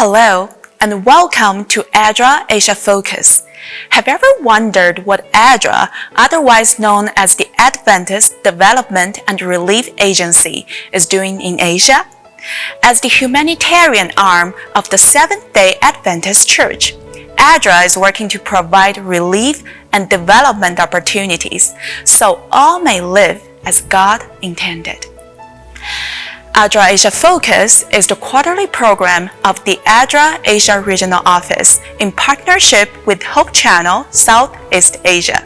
Hello, and welcome to ADRA Asia Focus. Have you ever wondered what ADRA, otherwise known as the Adventist Development and Relief Agency, is doing in Asia? As the humanitarian arm of the Seventh-day Adventist Church, ADRA is working to provide relief and development opportunities so all may live as God intended. ADRA Asia Focus is the quarterly program of the ADRA Asia Regional Office in partnership with Hope Channel Southeast Asia.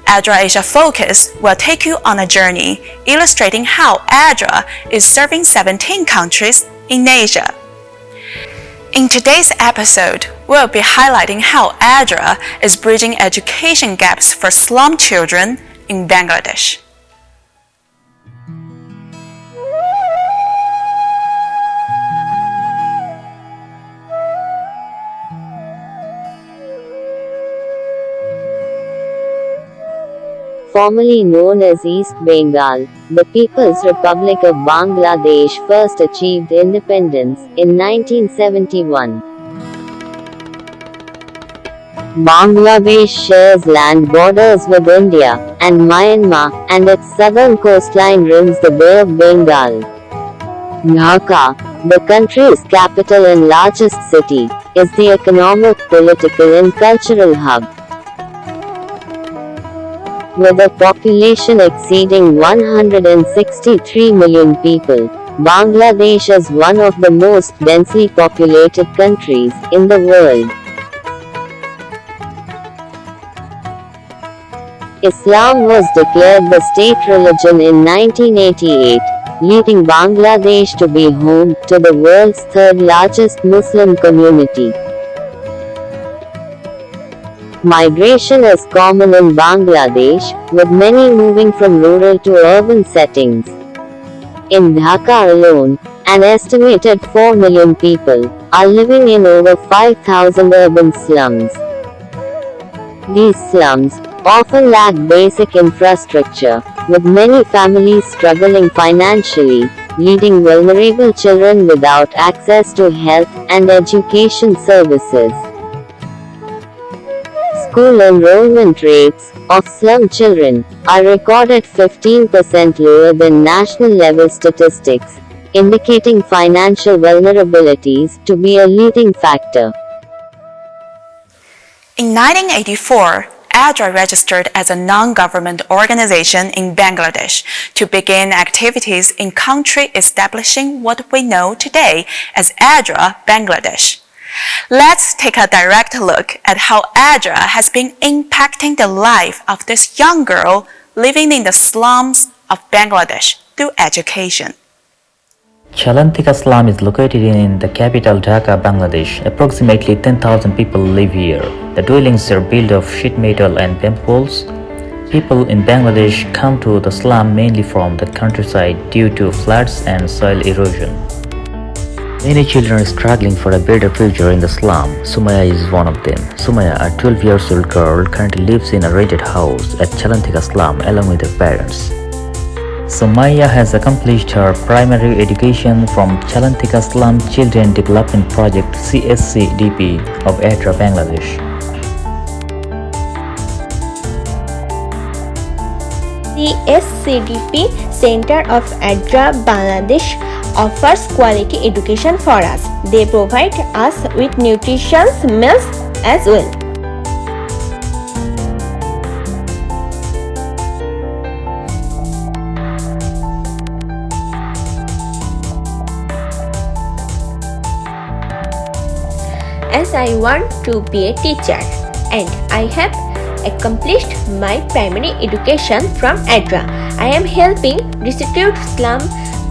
ADRA Asia Focus will take you on a journey illustrating how ADRA is serving 17 countries in Asia. In today's episode, we'll be highlighting how ADRA is bridging education gaps for slum children in Bangladesh. Formerly known as East Bengal, the People's Republic of Bangladesh first achieved independence in 1971. Bangladesh shares land borders with India and Myanmar, and its southern coastline rims the Bay of Bengal. Dhaka, the country's capital and largest city, is the economic, political and cultural hub. With a population exceeding 163 million people, Bangladesh is one of the most densely populated countries in the world. Islam was declared the state religion in 1988, leading Bangladesh to be home to the world's third largest Muslim community. Migration is common in Bangladesh, with many moving from rural to urban settings. In Dhaka alone, an estimated 4 million people are living in over 5,000 urban slums. These slums often lack basic infrastructure, with many families struggling financially, leaving vulnerable children without access to health and education services. School enrollment rates of slum children are recorded 15% lower than national-level statistics, indicating financial vulnerabilities to be a leading factor. In 1984, ADRA registered as a non-government organization in Bangladesh to begin activities in country establishing what we know today as ADRA Bangladesh. Let's take a direct look at how ADRA has been impacting the life of this young girl living in the slums of Bangladesh through education. Chalantika slum is located in the capital Dhaka, Bangladesh. Approximately 10,000 people live here. The dwellings are built of sheet metal and bamboo poles. People in Bangladesh come to the slum mainly from the countryside due to floods and soil erosion. Many children are struggling for a better future in the slum. Sumaya is one of them. Sumaya, a 12-year-old girl, currently lives in a rented house at Chalantika slum along with her parents. Sumaya has accomplished her primary education from Chalantika Slum Children Development Project C CDP of ADRA Bangladesh. The CCDP Center of ADRA Bangladesh offers quality education for us. They provide us with nutritious meals as well. As I want to be a teacher, and I have accomplished my primary education from ADRA, I am helping destitute slum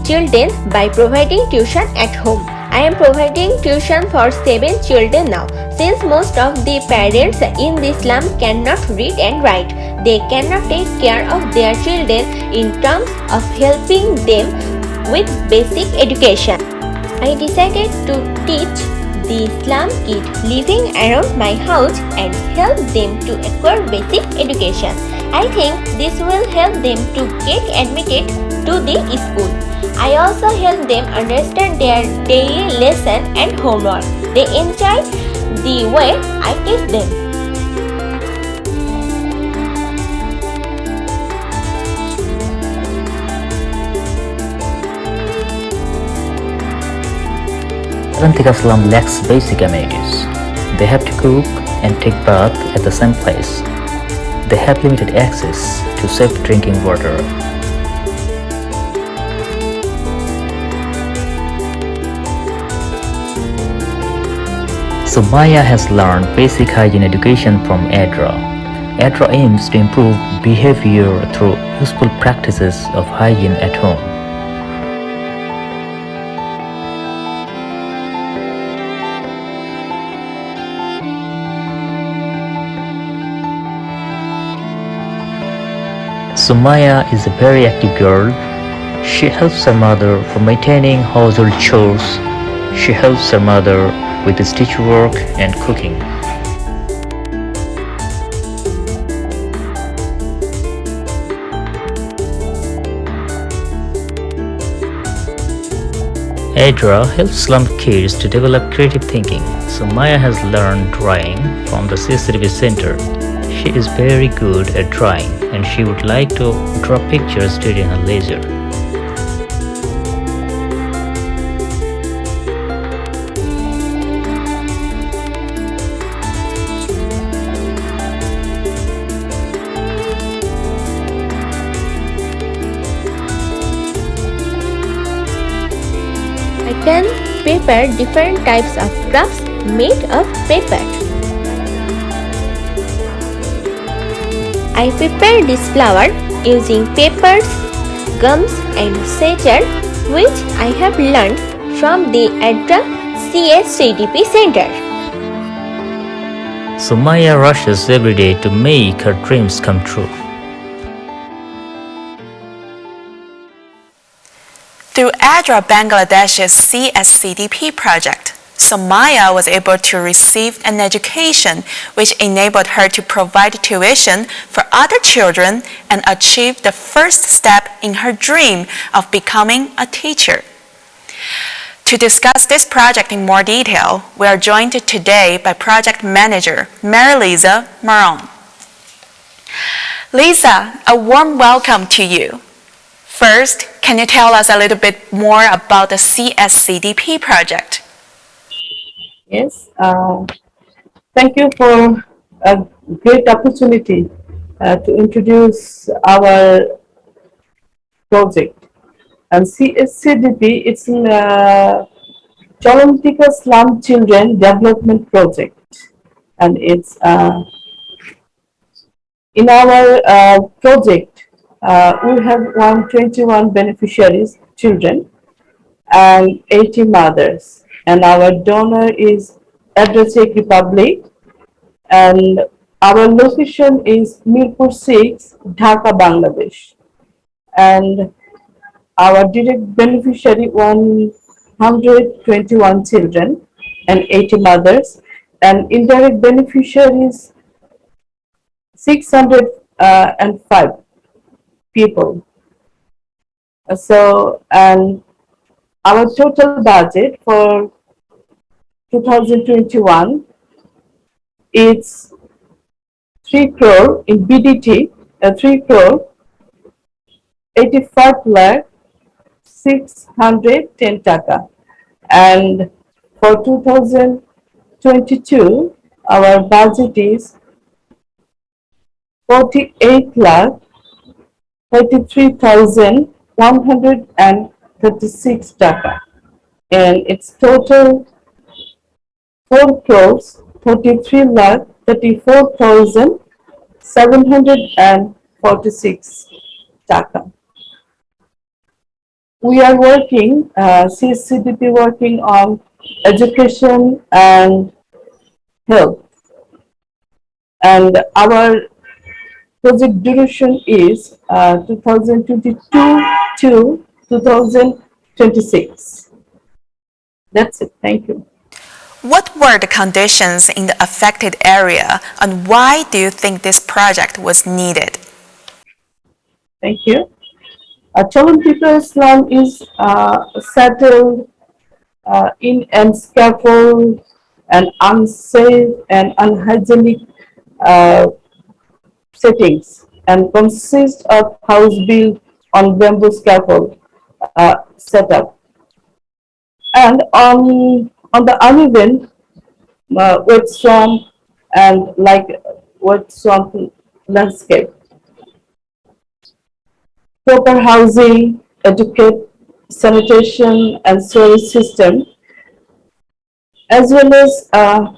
children by providing tuition at home. I am providing tuition for 7 children now. Since most of the parents in the slum cannot read and write, they cannot take care of their children in terms of helping them with basic education. I decided to teach the slum kids living around my house and help them to acquire basic education. I think this will help them to get admitted to the school. I also help them understand their daily lesson and homework. They enjoy the way I teach them. Chalantika slum lacks basic amenities. They have to cook and take bath at the same place. They have limited access to safe drinking water. So Maya has learned basic hygiene education from ADRA. ADRA aims to improve behavior through useful practices of hygiene at home. Sumaya is a very active girl. She helps her mother for maintaining household chores. She helps her mother with stitch work and cooking. ADRA helps slum kids to develop creative thinking. Sumaya has learned drawing from the CCDP Center. She is very good at drawing and she would like to draw pictures during her leisure. I can prepare different types of crafts made of paper. I prepare this flower using papers, gums and scissors which I have learned from the ADRA CCDP Center. Sumaya rushes every day to make her dreams come true. Through ADRA Bangladesh's CCDP project, Sumaya was able to receive an education which enabled her to provide tuition for other children and achieve the first step in her dream of becoming a teacher. To discuss this project in more detail, we are joined today by Project Manager Mary-Lisa Maron. Lisa, a warm welcome to you. First, can you tell us a little bit more about the CCDP project? Yes, thank you for a great opportunity to introduce our project. And CCDP, it's Chalantika Slum Children Development Project, and it's in our project we have 121 beneficiaries, children, and 80 mothers. And our donor is ADRA Czech Republic, and our location is Mirpur 6, Dhaka, Bangladesh. And our direct beneficiary 121 children and 80 mothers, and indirect beneficiaries 605 people. So, and our total budget for 2021 is 3 crore in BDT, 3 crore 85 lakh 610 taka, and for 2022 our budget is 48 lakh 33,136 taka, and its total 4 crores 33 lakh 34,746 taka. We are working, CCDP working on education and health, and our project duration is 2022 to 2026. That's it. Thank you. What were the conditions in the affected area, and why do you think this project was needed? Thank you. Chalantika slum is settled in unscaffold and unsafe and unhygienic uh, settings and consists of house built on bamboo scaffold setup and on the uneven wet swamp and like wet swamp landscape. Proper housing, adequate sanitation and sewerage system, as well as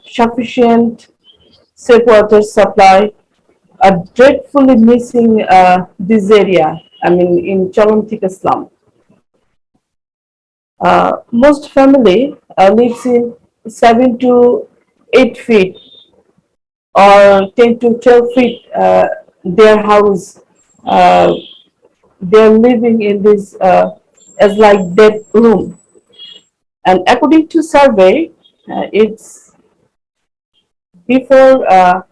sufficient safe water supply are dreadfully missing this area. I mean, in Chalantika slum, most family lives in 7 to 8 feet or 10 to 12 feet. Their house, uh, they're living in this as like dead room. And according to survey, it's before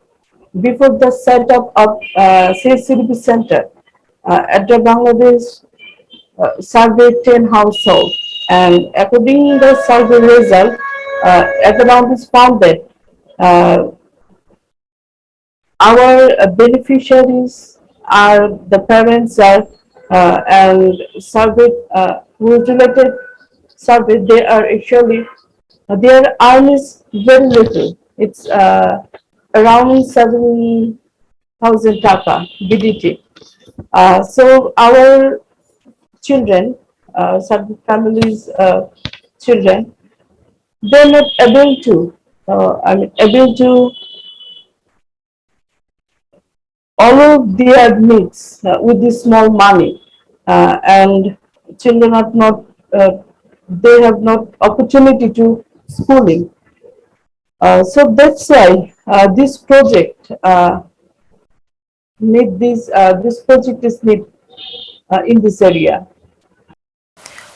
before the setup of CCDP center. ADRA Bangladesh surveyed 10 households, and according to the survey result, economics found that uh, our beneficiaries are the parents are and surveyed who related survey they are actually their earn is very little. It's around 7,000 taka BDT. So our children, some families' children, they're not able to, able to all of their needs with this small money, and children are not, they have not opportunity to schooling. So that's why this project need this project is need in this area.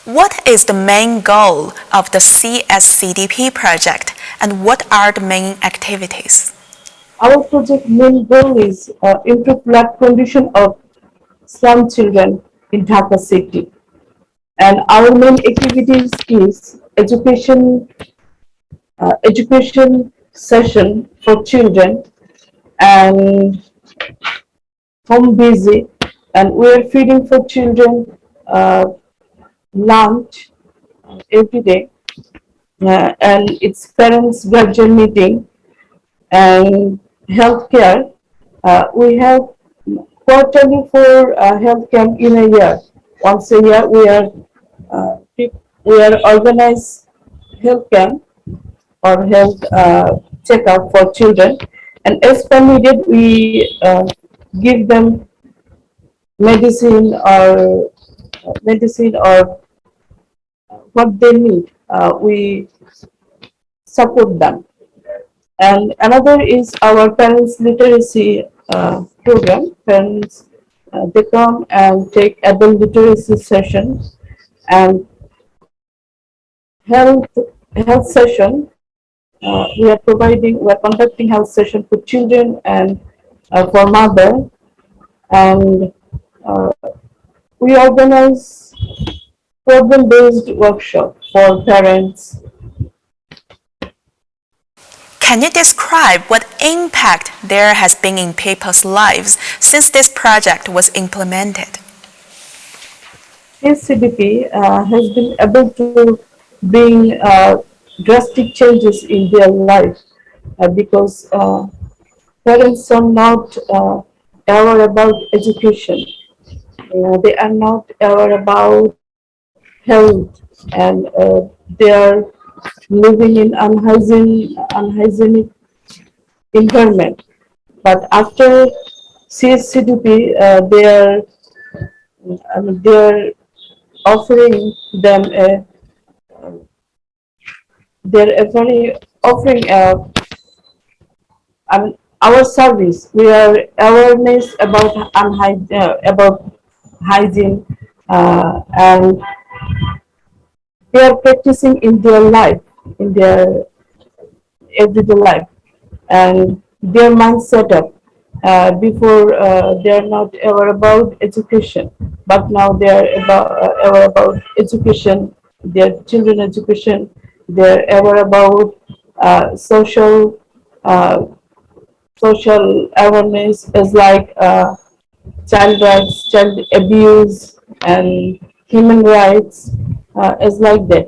What is the main goal of the CSCDP project and what are the main activities? Our project main goal is improve life condition of slum children in Dhaka city, and our main activities is education session for children and home visit, and we are feeding for children uh, lunch every day, and its parents guardian meeting and healthcare. We have quarterly for health camp in a year. Once a year, we are organize health camp or health checkup for children, and as per needed, we give them medicine or what they need. We support them. And another is our parents literacy program. Parents they come and take adult literacy sessions and health health session. We are conducting health session for children and for mother, and uh, we organize problem-based workshop for parents. Can you describe what impact there has been in people's lives since this project was implemented? CCDP has been able to bring drastic changes in their life because parents are not aware about education. They are not aware about health, and they are living in unhygienic environment. But after CSCDP, they are offering them a they're offering our service. We are awareness about about hygiene, and they are practicing in their life, in their everyday life, and their mind setup before they are not aware about education. but now they are aware about education, their children education. They're aware about social uh, social awareness is like child rights, child abuse, and human rights is like that.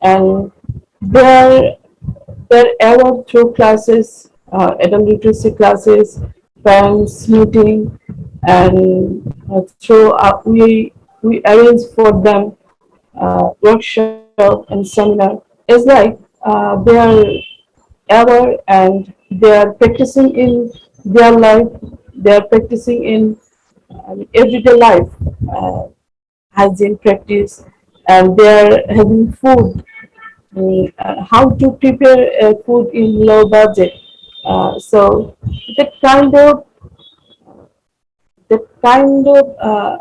And they're they're aware through classes, adult literacy classes, parents meeting, and through we arrange for them workshop and seminar. It's like they are aware and they are practicing in their life. They are practicing in everyday life, uh, hygiene practice, and they are having food, how to prepare food in low budget. So that kind of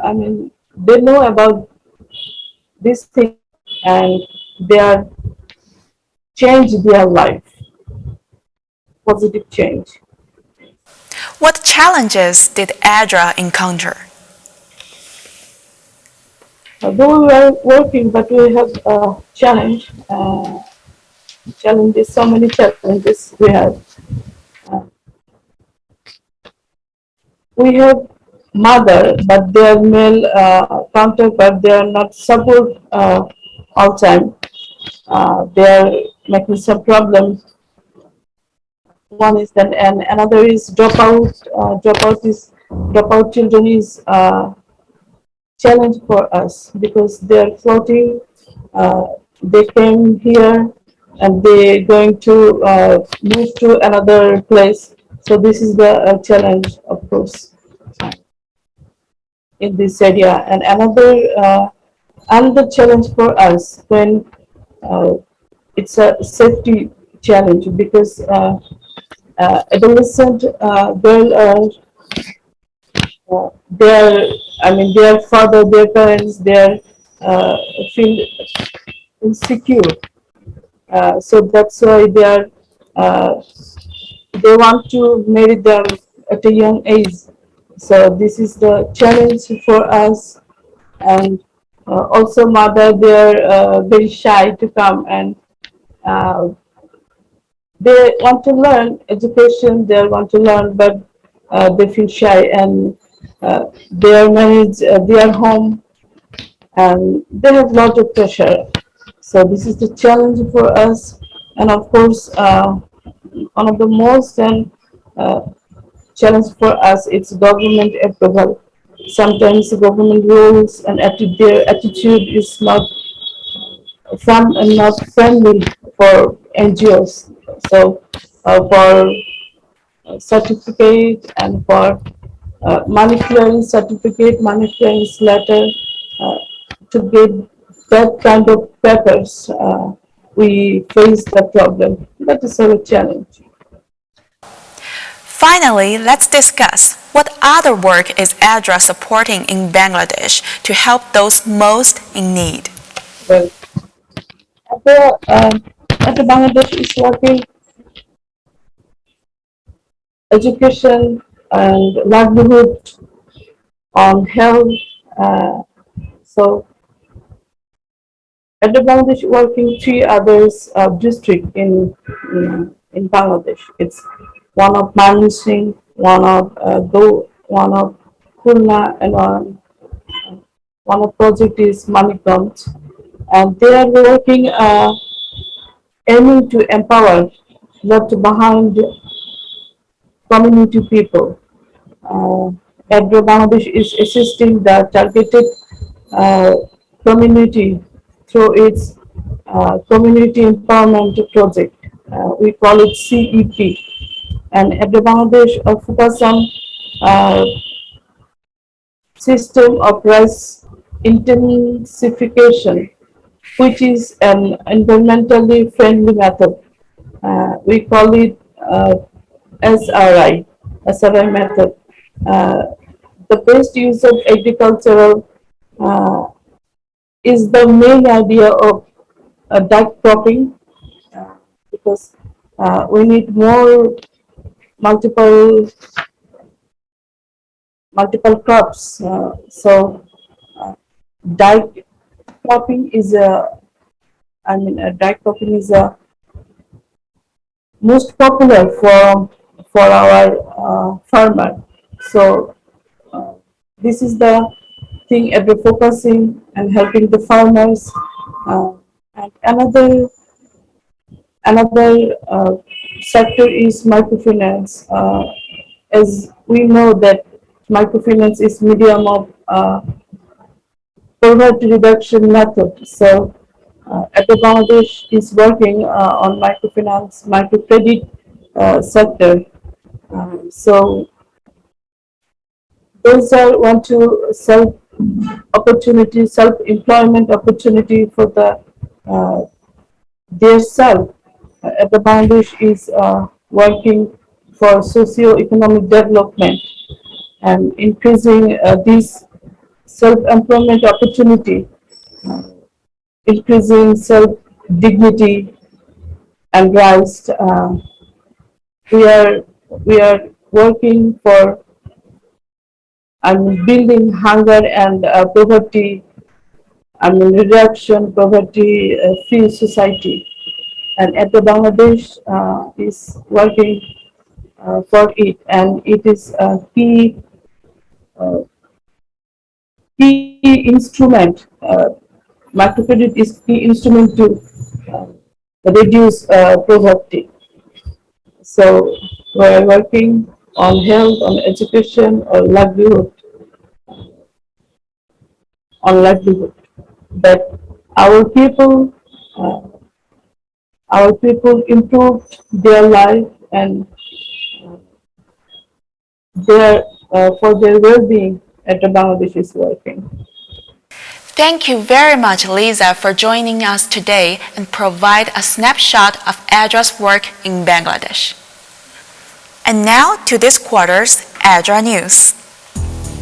I mean, they know about these things and they are change their life, positive change. What challenges did ADRA encounter? Though we are working, but we have a challenge. Challenges, so many challenges we have. Uh, we have mother, but they are male counterpart. They are not support all time. They are making some problems. One is that, and another is dropout. Dropout children is challenge for us because they are floating. They came here and they going to move to another place. So this is the challenge, of course, in this area. And another challenge for us when uh, it's a safety challenge because adolescent girl their I mean their father, their parents, their feel insecure. So that's why uh, they want to marry them at a young age. So this is the challenge for us, and also mother they are very shy to come and uh, they want to learn education. They want to learn, but they feel shy and they are managed their home and they have a lot of pressure. So this is the challenge for us, and of course, one of the most and uh, challenge for us it's government approval. Sometimes the government rules and their attitude is not fun and not friendly for NGOs. So for certificate and for money clearance certificate, money clearance letter uh, to get that kind of papers, we face the problem. That is our challenge. Finally, let's discuss what other work is ADRA supporting in Bangladesh to help those most in need. Well, at the Bangladesh is working education and livelihood on health. Uh, so at the Bangladesh working three others district in Bangladesh. It's one of Manusing, one of one of Khulna, and one of project is Manikganj, and they are working aiming to empower left behind community people. Uh, ADRA Bangladesh is assisting the targeted uh, community through its community empowerment project. We call it CEP. And ADRA Bangladesh focus on uh, system of rice intensification, which is an environmentally friendly method. We call it SRI, SRI method. Uh, the best use of agricultural uh, is the main idea of direct cropping because we need more multiple multiple crops. So dike cropping is dike cropping is most popular for our farmer. So this is the thing at the focusing and helping the farmers. And another sector is microfinance. As we know that microfinance is medium of poverty reduction method. So ADRA Bangladesh is working on microfinance, microcredit sector. So those are want to self-employment opportunity for their self. ADRA Bangladesh is working for socio-economic development and increasing this self-employment opportunity, increasing self-dignity and rights. We are working for building hunger and poverty, reduction poverty free society. And ADRA Bangladesh is working for it, and it is a key instrument. Microcredit is key instrument to reduce poverty. So we are working on health, on education, on livelihood. That our people, uh, our people improved their life and their for their well-being. ADRA Bangladesh is working. Thank you very much, Lisa, for joining us today and provide a snapshot of ADRA's work in Bangladesh. And now to this quarter's ADRA news.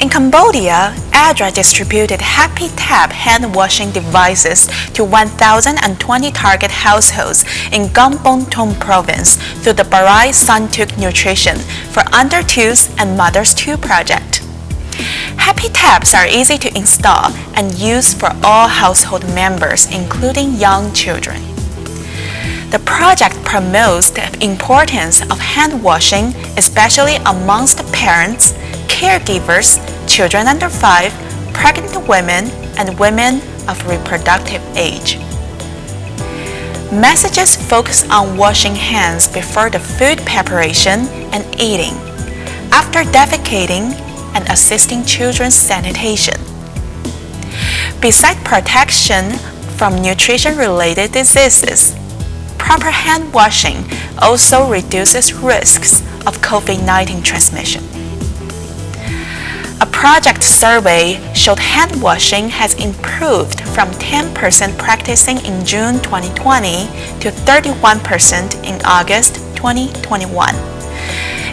In Cambodia, ADRA distributed Happy Tap hand washing devices to 1,020 target households in Kampong Thom province through the Barai Santuk Nutrition for Under 2s and Mothers 2 project. Happy Taps are easy to install and use for all household members, including young children. The project promotes the importance of hand washing, especially amongst parents, caregivers, children under 5, pregnant women, and women of reproductive age. Messages focus on washing hands before the food preparation and eating, after defecating, and assisting children's sanitation. Besides protection from nutrition-related diseases, proper hand washing also reduces risks of COVID-19 transmission. A project survey showed hand washing has improved from 10% practicing in June 2020 to 31% in August 2021.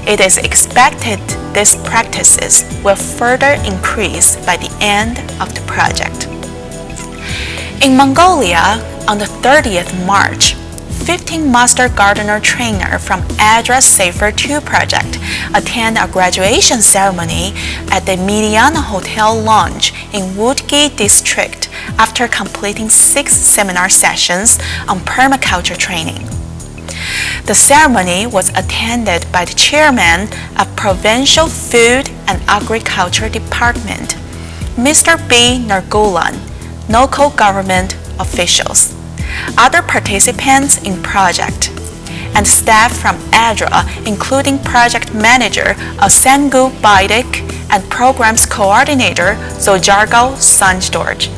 It is expected these practices will further increase by the end of the project. In Mongolia, on the 30th March, 15 Master Gardener trainers from ADRA Safer 2 project attend a graduation ceremony at the Mediana Hotel Lounge in Woodgate District after completing 6 seminar sessions on permaculture training. The ceremony was attended by the chairman of Provincial Food and Agriculture Department, Mr. B. Nargolan, local government officials, other participants in project, and staff from ADRA, including project manager Asengu Baidik and programs coordinator Zojargal Sanjorj.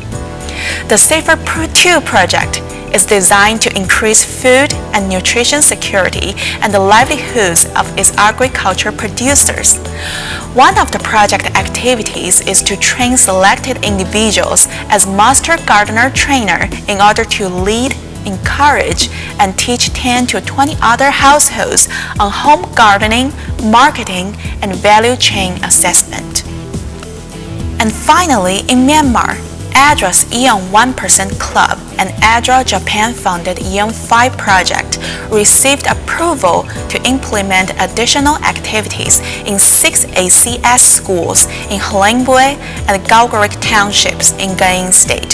The Safer 2 project is designed to increase food and nutrition security and the livelihoods of its agriculture producers. One of the project activities is to train selected individuals as Master Gardener trainer in order to lead, encourage, and teach 10 to 20 other households on home gardening, marketing, and value chain assessment. And finally, in Myanmar, ADRA's AEON 1% Club and ADRA Japan-funded AEON 5 project received approval to implement additional activities in 6 ACS schools in Hlengbue and Galgarik townships in Gayin State.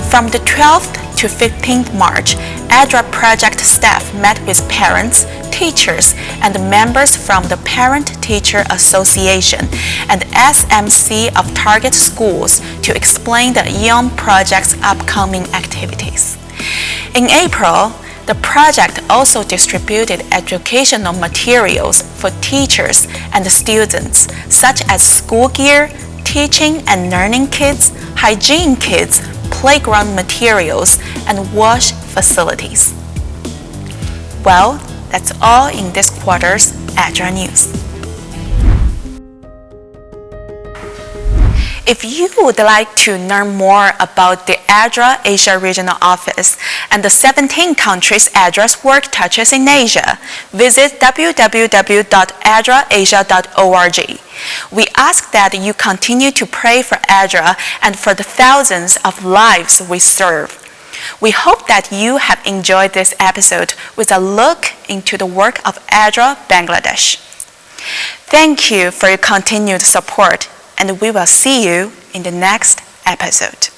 From the 12th to 15th March, ADRA project staff met with parents, teachers, and members from the Parent-Teacher Association and SMC of target schools to explain the AEON project's upcoming activities. In April, the project also distributed educational materials for teachers and students, such as school gear, teaching and learning kits, hygiene kits, playground materials, and wash facilities. Well, that's all in this quarter's ADRA News. If you would like to learn more about the ADRA Asia Regional Office and the 17 countries ADRA's work touches in Asia, visit www.adraasia.org. We ask that you continue to pray for ADRA and for the thousands of lives we serve. We hope that you have enjoyed this episode with a look into the work of ADRA Bangladesh. Thank you for your continued support, and we will see you in the next episode.